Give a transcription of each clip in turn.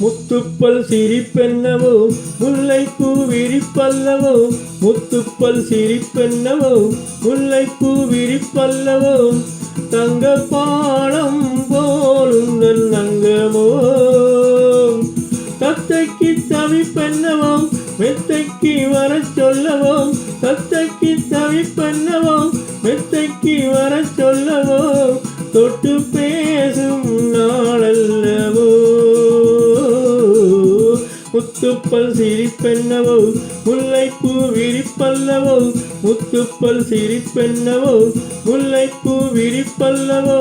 முத்துப்பல் சிரிப்பென்னவோ முல்லைப்பூ விரிப்பல்லவோ முத்துப்பல் சிரிப்பென்னவோ முல்லைப்பூ விரிப்பல்லவோ தங்க பாடம் போலுங்கள் நங்கமோ தத்தைக்கு தவிப்பென்னவோ மெத்தைக்கு வர சொல்லவோ தத்தைக்கு தவிப்பென்னவோ மெத்தைக்கு வர சொல்லவோ தொட்டு பேசும் நாளல்லவோ முத்துப்பல் சிரிப்பென்னவோ முல்லைப்பூ விரிப்பல்லவோ முத்துப்பல் சிரிப்பென்னவோ முல்லைப்பூ விரிப்பல்லவோ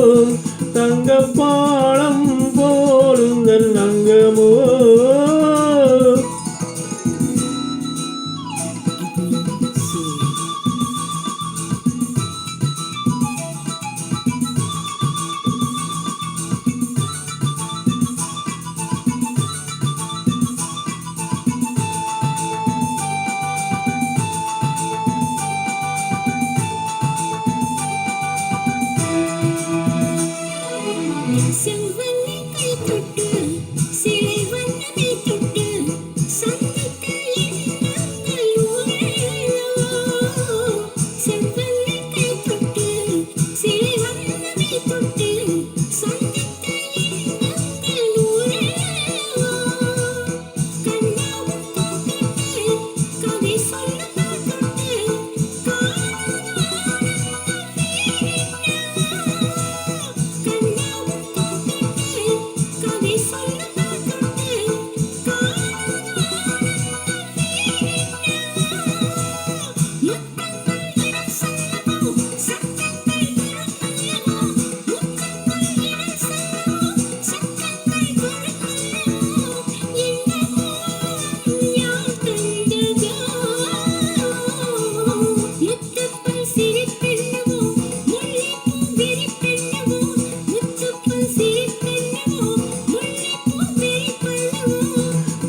தங்க பாடம் போலுங்கள் நங்கமோ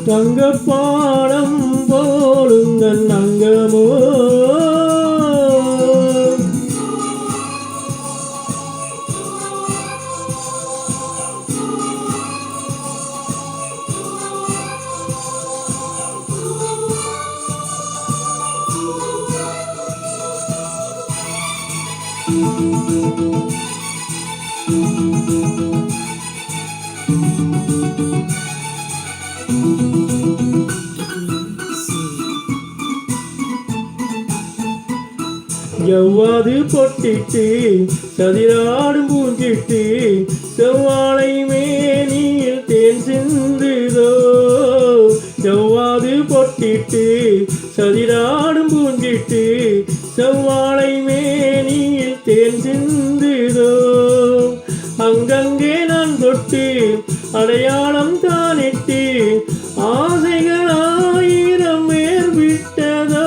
தங்க பாடம் போலுங்கள் நங்கமோ எவ்வாது பொட்டிட்டு சதிராடும் பூஞ்சிட்டு செவ்வாழை மேனியில் தேன் சிந்துதோ எவ்வாது பொட்டிட்டு சதிராடும் பூஞ்சிட்டு செவ்வாழை மேனியில் தேன் சிந்துதோ அங்கங்கே நான் தொட்டு அடையாளம் தானிட்டு ஆசைகள் ஆயிரம் மேற்விட்டதோ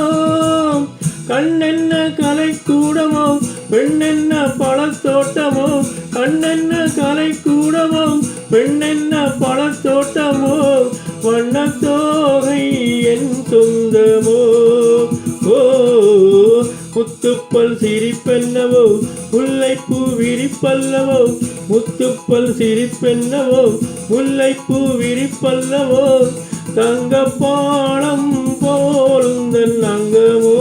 கண்ணென்ன கலைக்கூடமோ பெண்ணென்ன பழத்தோட்டமோ கண்ணென்ன கலைக்கூடமோ பெண்ணென்ன பழத்தோட்டமோ வண்ணத்தோகை என் சொந்தமோ ஓ முத்துப்பல் சிரிப்பென்னவோ முல்லைப்பூ விரிப்பல்லவோ முத்துப்பல் சிரிப்பென்னவோ முல்லைப்பூ விரிப்பல்லவோ தங்க பாடம் போலுங்கள் நங்கமோ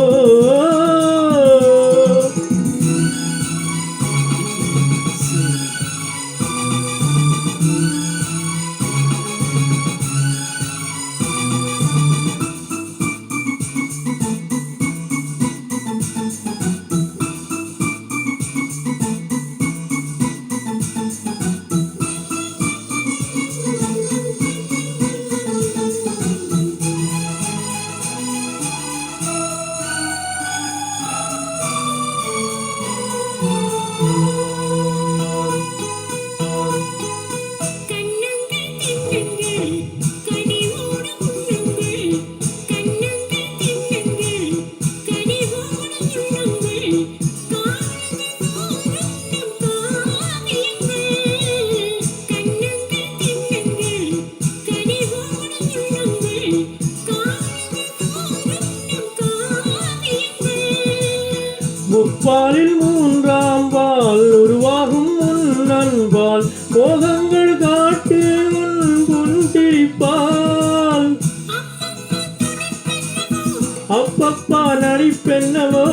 அப்பப்பா நடிப்பென்னவோ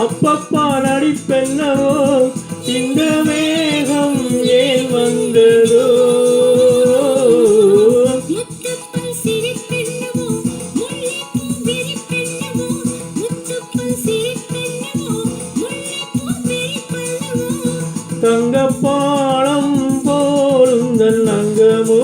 அப்பப்பா நடிப்பென்னவோ இந்த மேகம் ஏன் வந்ததோ முத்துப்பல் சிரிப்பென்னவோ முல்லைப்பூ விரிப்பென்னவோ முத்துப்பல் சிரிப்பென்னவோ முல்லைப்பூ விரிப்பென்னவோ தங்கப்பாடம் போலுந்தன் அங்கமோ